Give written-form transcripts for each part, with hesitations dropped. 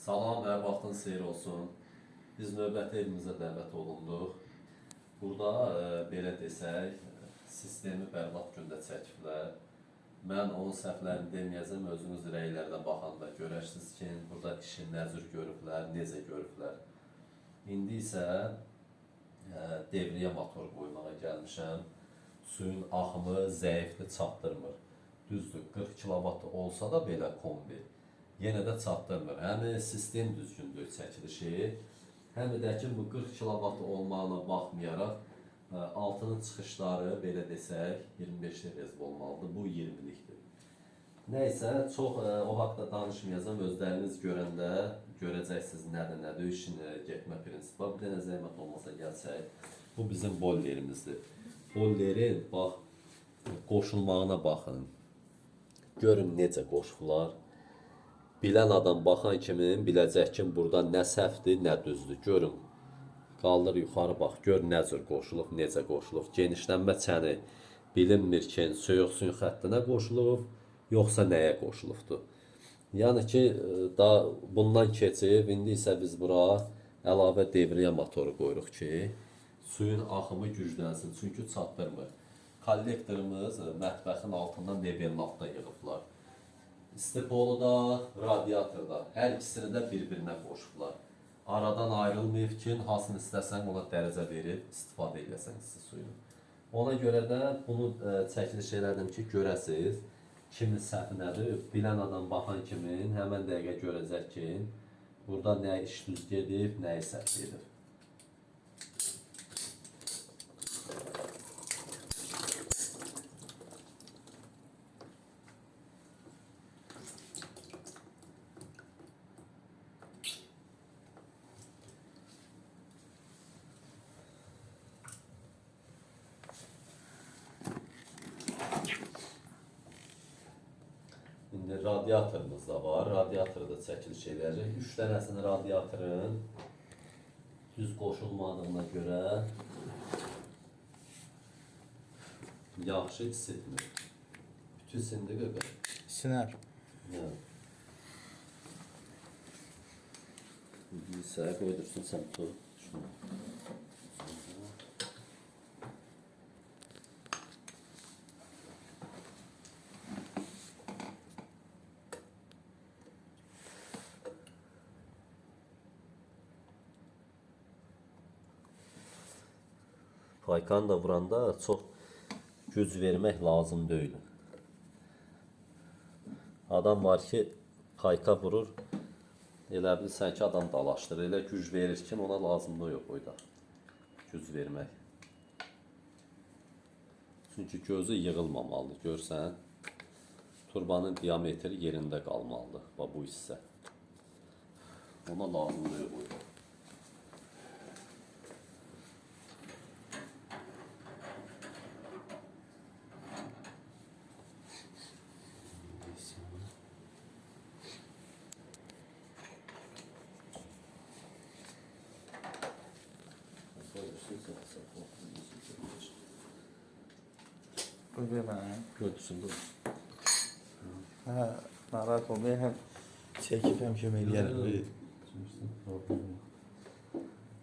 Salam və vaxtın xeyir olsun. Biz növbəti evimizə dəvət olunduq. Burada belə desək, sistemi bərbad gündə çəkiblər. Mən onun səhvlərini deməyəcəm, özünüz rəylərdə baxanda görərsiniz ki, burada işi nə cür görüblər, necə görüblər. İndi isə devriyə motor qoymağa gəlmişəm. Suyun axımı zəifdir, çatdırmır. Düzdür, 40 kilovat olsa da belə kombi yenə də çatdırmır. Həm sistem düzgündür çəkilişi, həm də ki bu 40 kilovat olmağına baxmayaraq altının çıxışları belə desək 25-lik rezv olmalıdır. Bu 20-likdir. Nəysə, çox o haqda danışmayacağım. Özləriniz görəndə görəcəksiniz nədir, işin getmə prinsipi. Bir dənə zəhmət olmasa gəlsək, bu bizim bollerimizdir. Bollerin bax qoşulmağına baxın. Görün necə qoşublar. Bilən adam baxan kimi biləcək ki, burada nə səhvdir, nə düzdür. Görün, qaldır yuxarı bax, gör nə cür qoşulub, necə qoşulub. Genişlənmə çəni bilinmir ki, soyuq suyun xəttinə qoşulub, yoxsa nəyə qoşulubdur. Yəni ki, bundan keçib, indi isə biz bura əlavə devriyə motoru qoyuruq ki, suyun axımı güclənsin, çünki çatdırmır. Kollektorımız mətbəxin altından mebelin altına yığıblar. İstipoluda, radiatorda, hər ikisini də bir-birinə qoşublar. Aradan ayrılmayıb ki, hasını istəsən ona dərəcə verib istifadə edəsən isti suyunu. Ona görə də bunu çəkiliş elədim ki, görəsiniz kimin səhvi nədir. Bilən adam baxan kimi həmən dəqiqə görəcək ki, burada nə iş düz gedib, nə səhv gedib. İndi radiatorumuz da var. Radiatoru da çəkiliş edəcək. 3 dənəsini radiatorun düz qoşulmadığına görə yaxşı isitmir. Bütün sindi qədər. Siner. İndi isə qoydursun sən tut. Şunu. Paykan da vuranda çox güc vermək lazım deyil. Adam var ki, payka vurur, elə bilirsən ki, adam dalaşdırır. Elə güc verir ki, ona lazımlığı yox oyda. Güc vermək. Çünki gözü yığılmamalıdır. Görsən, turbanın diametri yerində qalmalıdır. Bu hissə. Ona lazımlığı yox oyda. Koy ver bana. Götürsün dur. Ha, narahat olmaya hem çekip hem kömeği gelir.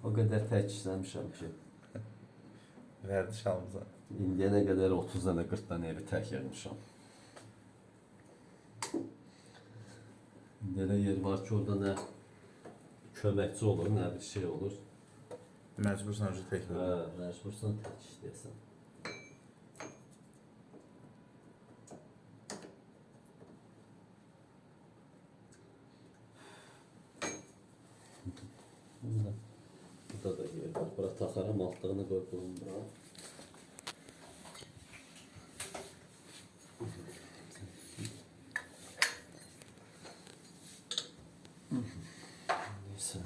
O qədər tək işləmişəm ki, Verdi şalımıza. indiyənə qədər 30 dənə 40 dənə evi tək yığmışam. İndi elə yer var ki, orada nə köməkçi olur, nə bir şey olur. Mecbursan önce tekrar. Məcbursan tək işləyəsən. Burada da yer var. Bura taxaram, altlığını qoy bulunduram. Neyse.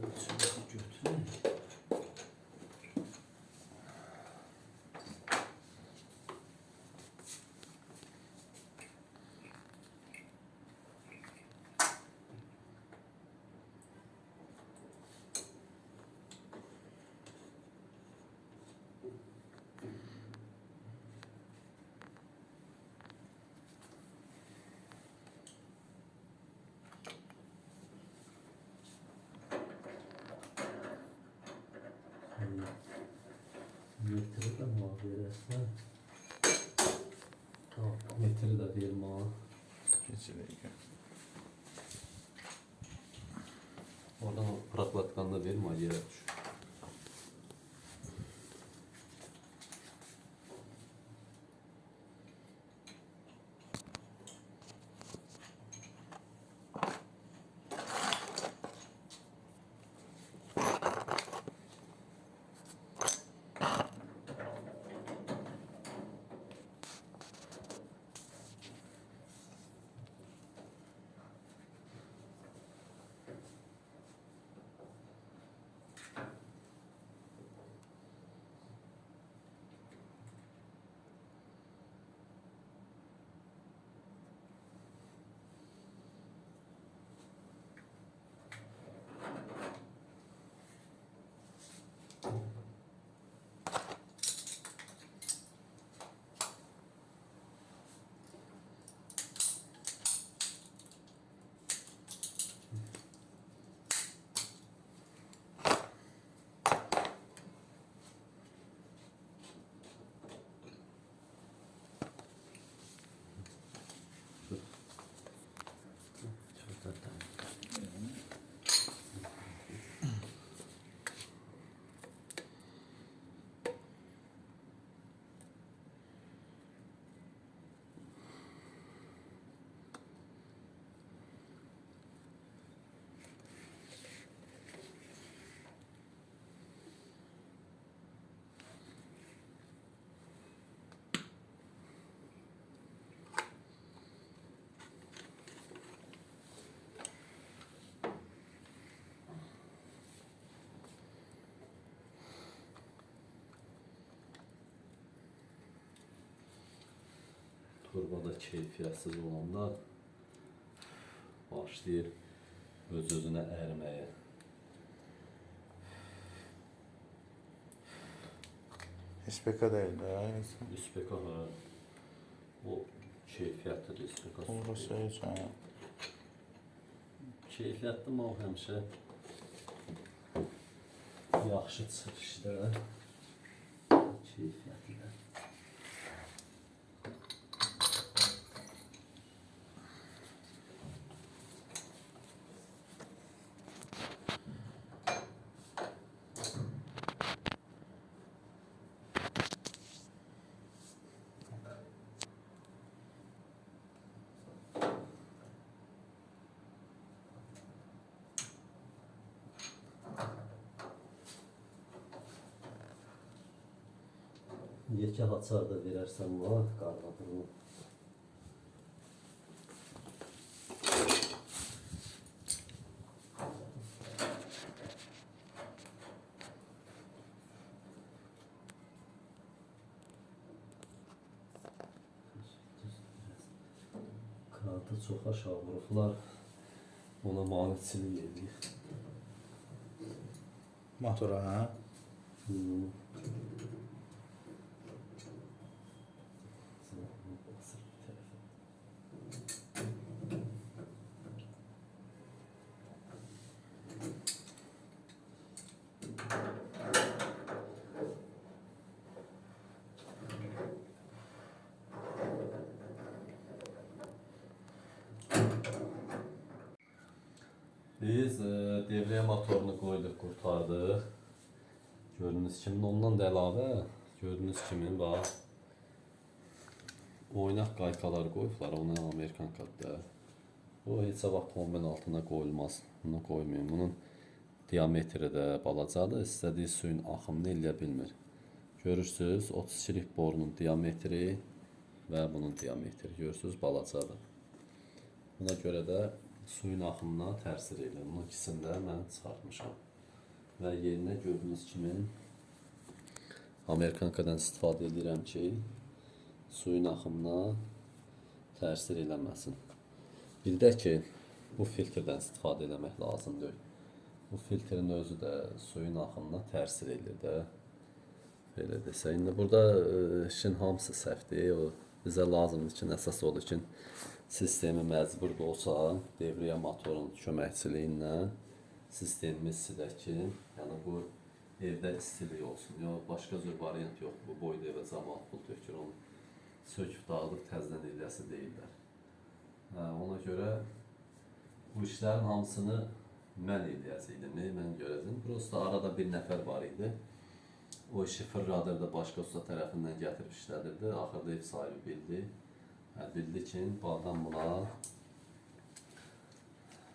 Ölçümüzü götürək. verərsən. Metri də verim ha. Keçirik. Oradan proklatkanı da verim ha, yerə düş. Turbada keyfiyyətsiz olanda başlayır öz-özünə ərməyə. SPK değil de aynısı. İspeka ha. O keyfiyyətlidir ispeka. Orası hiç ha. Keyfiyyətli mal həmişə yaxşı çıxır işdə. Keyfiyyətli. Yekə haçar da verərsən bana, qarğadırma. Kağıdı çox aşağı vurublar, ona maneçilik edir. Motora ha. Biz devriye motorunu qoyduq, qurtardıq. Gördüyünüz kimi, ondan da əlavə, gördüyünüz kimi, bax, oynaq qaykalar qoyublar, ona Amerikan kadda. O heç vaxt kombin altına qoyulmaz, bunu qoymayın. Bunun diametri də balacadır, istədiyi suyun axımını eləyə bilmir. Görürsünüz, 32'lik borunun diametri və bunun diametri, görürsünüz, balacadır. Buna görə də suyun axımına təsir edir. Bunun ikisini də mən çıxartmışam. Və yerinə gördüyünüz kimi Amerikankadan istifadə edirəm ki, suyun axımına təsir eləməsin. Bir də ki, bu filtrdən istifadə eləmək lazımdır. Bu filtrin özü də suyun axımına təsir edir də. Belə desək, indi burada işin hamısı səhvdir. O bizə lazımdır ki, əsas odur ki, sistemi məcbur da olsa, devriyə motorun köməkçiliyi ilə sistemimiz silək ki, yəni bu evdə istilik olsun. Yox, başqa cür variant yox. Bu boyda evə cəmaət pul tökür, onu söküb dağıdıb təzədən eləyəsi deyirlər. Ona görə bu işlərin hamısını mən eləyəcəydim, mən görəcəm. Prosta arada bir nəfər var idi. O işi fırladırdı, başqa usta tərəfindən gətirib işlədirdi. Axırda ev sahibi bildi. Bildi ki, bu adam buna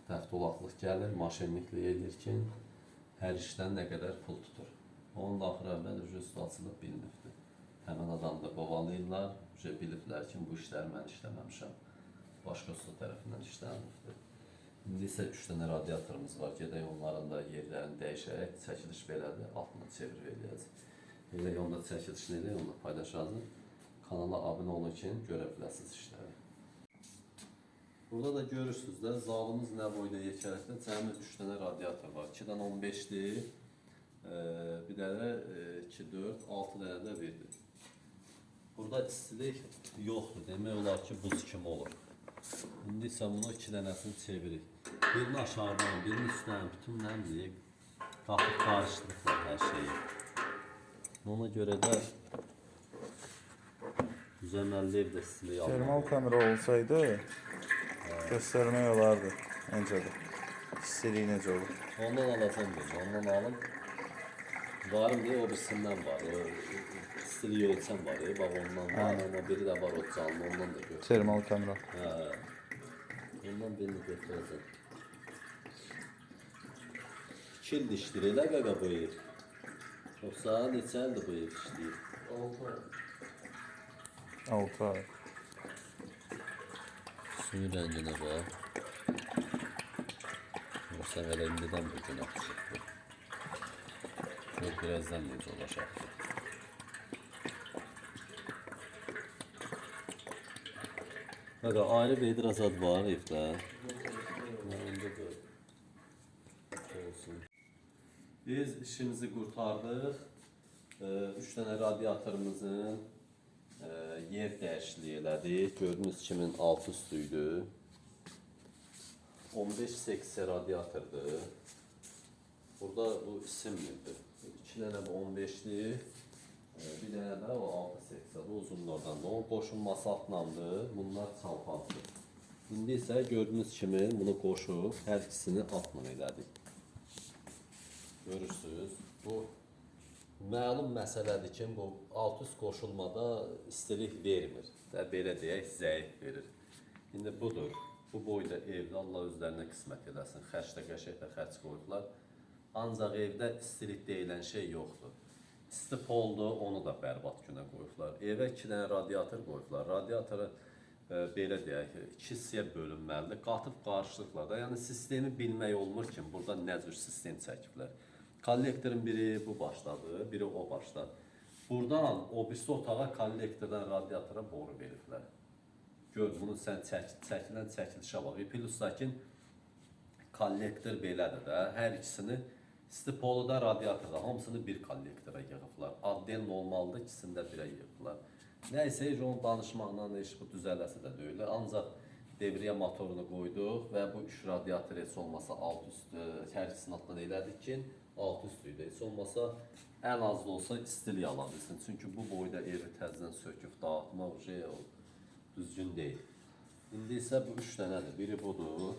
təftolaqlıq gəlir, maşinliklik edir ki, hər işdən nə qədər pul tutur. Onun da axır əvvəl ustaçılıq bilmirdi. Həmən adamı da qovalayırlar, biliblər ki, bu işləri mən işləməmişəm. Başqa usta tərəfindən işlənmişdir. İndi isə 3 dənə radiatorumuz var. Gedək onların da yerlərini dəyişərək, çəkiliş belədir, altına çevir eləyəcək. Elə onda çəkilişini eləyək, onda paylaşacaq. Kanala abunə olun ki, görə biləsiniz işləri. Burada da görürsünüz də, zalımız nə boyda yekəlikdə cəmi 3 dənə radiator var. 2-dən 15-dir, bir dənə 2, 4, 6 dənə də verdir. Burada istilik yoxdur, demək olar ki, buz kimi olur. İndi isə bunu 2 dənəsini çevirik. Birini aşağıdan, birini üstdən, bütün nəmdir, qapı qarışdırıqlar hər şeyi. Ona görə də düzəməlli evdə istilik alır. Termal kamera olsaydı göstərmək olardı öncədə. İstiliyi necə olur? Ondan alacam dedi, ondan alım. Varım deyə o birisindən var, o istiliyi ölçən var, bax ondan var, amma biri də var o canlı, ondan da götür. Termal kamera. Ondan birini götürəcəm. 2 il işləyir, elə qaqa bu ev. Yoxsa neçə ildir bu ev işləyir? 6 ay. Suyun rənginə bax. Yoxsa elə indidən bu gün axışıqdır. Gör, birazdan necə olacaqdır. Qaqa, ayrı bir etirazat var evdə. Biz işimizi qurtardıq. 3 dənə radiatorumuzun yer dəyişikliyi elədik. Gördüyünüz kimi alt üstüydü. 15 seksiya radiatordur. Burada bu isimlidir. 2 dənə bu 15'li, bir dənə də o 6 seksiyalı uzunlardan da. O qoşulması altlandır. Bunlar çalpandır. İndi isə gördüyünüz kimi bunu qoşub hər ikisini altla elədik. Görürsünüz. Bu məlum məsələdir ki, bu alt üst qoşulmada istilik vermir. Belə deyək, zəif verir. İndi budur. Bu boyda evdə Allah özlərinə qismət eləsin. Xərcdə qəşəkdə xərc qoydular. Ancaq evdə istilik deyilən şey yoxdur. İsti poldu, onu da bərbad günə qoyublar. Evə 2 dənə radiator qoyublar. Radiatoru belə deyək, 2 hissəyə bölünməlidir. Qatıb qarışdıqlar da. Yəni sistemi bilmək olmur ki, burada nə cür sistem çəkiblər. Kollektorun biri bu başladı, biri o başladı. Buradan o birisi otağa kollektordan radiatora boru veriblər. Gör, bunu sən çəkilən çəkilişə bax. Plusdakı kollektor belədir də. Hər ikisini isti poluda, radiatorda hamısını bir kollektora yığıblar. Adden olmalıdır, ikisini də birə yığıblar. Nəysə, onun danışmaqla iş bu düzələsi də deyil. Ancaq devriyə motorunu qoyduq və bu 3 radiator heç olmasa alt üstü, hər ikisini altdan elədik ki, alt üstüydü. Heç olmasa ən az da olsa istilik ala bilsin. Çünki bu boyda evi təzədən söküb dağıtmaq düzgün deyil. İndi isə bu 3 dənədir. Biri budur.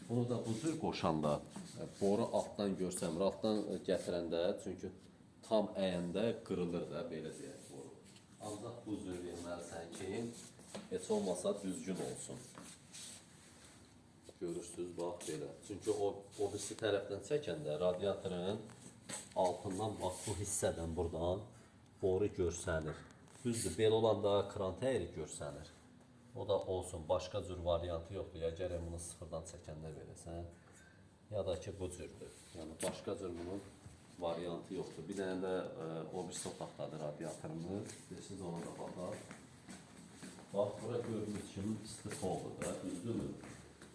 Bunu da bu cür qoşanda boru altdan görsəmir. Altdan gətirəndə, çünki tam əyəndə qırılır da, belə deyək boru. Ancaq bu cür verməlisən ki, heç olmasa düzgün olsun. Görürsünüz, bax belə. Çünki o birisi tərəfdən çəkəndə radiatorun altından, bax bu hissədən buradan boru görsənir. Düzdür, belə olanda kran təyri görsənir. O da olsun, başqa cür variantı yoxdur. Ya gərək bunu sıfırdan çəkəndə verəsən, ya da ki bu cürdür. Yəni başqa cür bunun variantı yoxdur. Bir dənə də o birisi otaqdadır radiatorumuz. Siz ona da baxaq. Bax, bura gördüyünüz kimi isti poldur da, düzdürmü?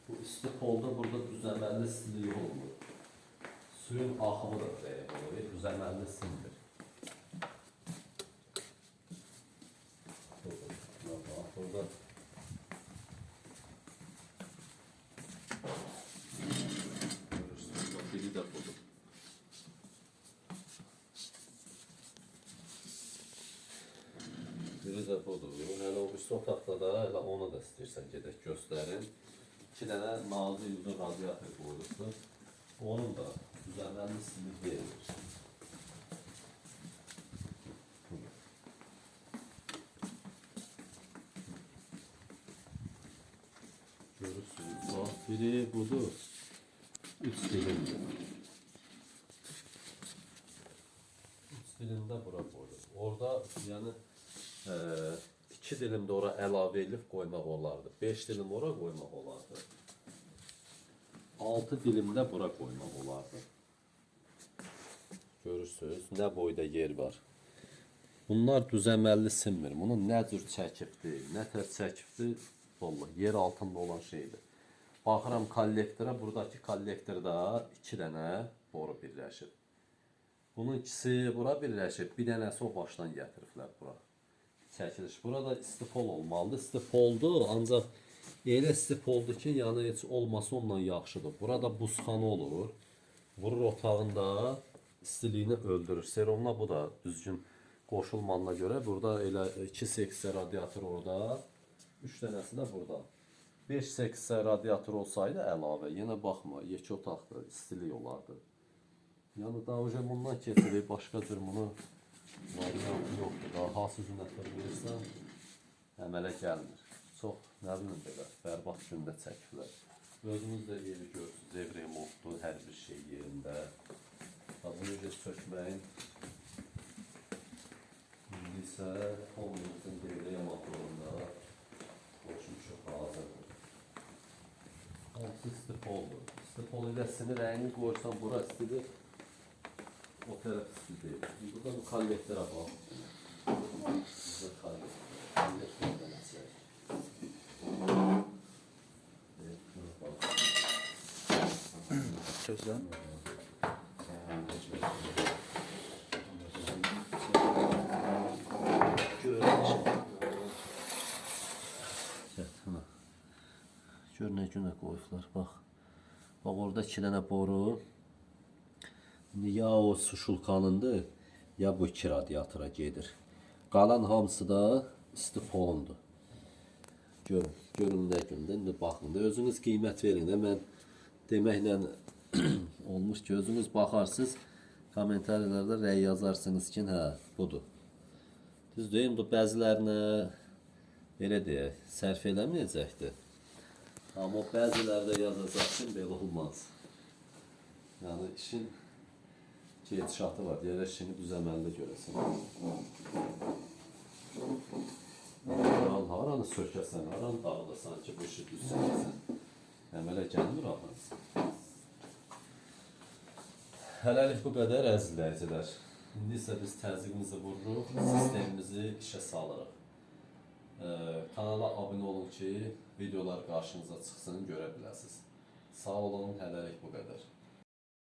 Bu isti polda burada düzəməlli istiliyi olmur. Suyun axımı da zəif olur, düzəməlli sindir. Burada görürsünüz, biri də budur. də budur. Hələ o birisi otaqda da elə onu da istəyirsən gedək göstərin. 2 dənə nazi yüzlü radiator qoyulubdur. Onun da düzənlərini istilik verilir. Görürsünüz. Bax, biri budur. 3 dilimdir. 3 dilimdə bura qoyulur. Orada yəni 2 dilim də ora əlavə edib qoymaq olardı. 5 dilim ora qoymaq olardı. 6 dilim də bura qoymaq olardı. Görürsünüz, nə boyda yer var. Bunlar düzəməlli sinmir. Bunu nə cür çəkibdir, nə tər çəkibdir, vallahi yer altında olan şeydir. Baxıram kollektora, buradakı kollektorda 2 dənə boru birləşib. Bunun ikisi bura birləşib, bir dənəsi o başdan gətiriblər bura. Çəkiliş. Burada istifol olmalıdır. Istifoldu, ancaq elə istifoldu ki, yəni heç olması ondan yaxşıdır. Burada buzxana olur. Vurur otağında istiliyini öldürür. Serumla bu da düzgün qoşulmanına görə burada elə 2 seksiya radiator orada, 3 dənəsi də burada. 5 seksiya radiator olsaydı əlavə, yenə baxma, yekə otaqda istilik olardı. Yəni daha bundan keçirik, başqa cür bunu variantı yoxdur. Daha hansı zünətlər verirsən, əmələ gəlmir. Çox, nə bilim belə, bərbad gündə çəkiblər. Özünüz də evi görürsünüz, ev remontdur, hər bir şey yerində. Bunu necə sökməyin. İndi isə homemizin devrəyə motorunda qoşmuşuq hazırdır. Hamısı istifoldur. İstifol ilə sinir rəyini qoysan bura istidir. O tərəf isti deyil. Burada bu kollektora bax. Burada kollektor. Kollektorda nəçək. Gözlə. Gör nə günə qoyublar, bax. Bax orada 2 dənə boru. Ya o suşulkanındır, ya bu 2 radiatora gedir. Qalan hamısı da istifolundur. Görün nə gündə, indi baxın da özünüz qiymət verin də. Mən deməklə olmuş ki, özünüz baxarsınız, komentarlarda rəy yazarsınız ki, hə, budur. Düzdür, indi bəzilərinə belə deyək, sərf eləməyəcəkdir. Amma bəzilərdə yazacaq ki, belə olmaz. Yəni işin gedişatı var, deyərək işini düzəməldə görəsən. Haranı sökəsən, haranı dağıdasan ki, bu işi düz çəkəsən. Əmələ gəlmir axı. Hələlik bu qədər əzizləyicilər. İndi isə biz təzyiqimizi vururuq, sistemimizi işə salırıq. Kanala abunə olun ki, videolar qarşınıza çıxsın, görə biləsiniz. Sağ olun, hələlik bu qədər.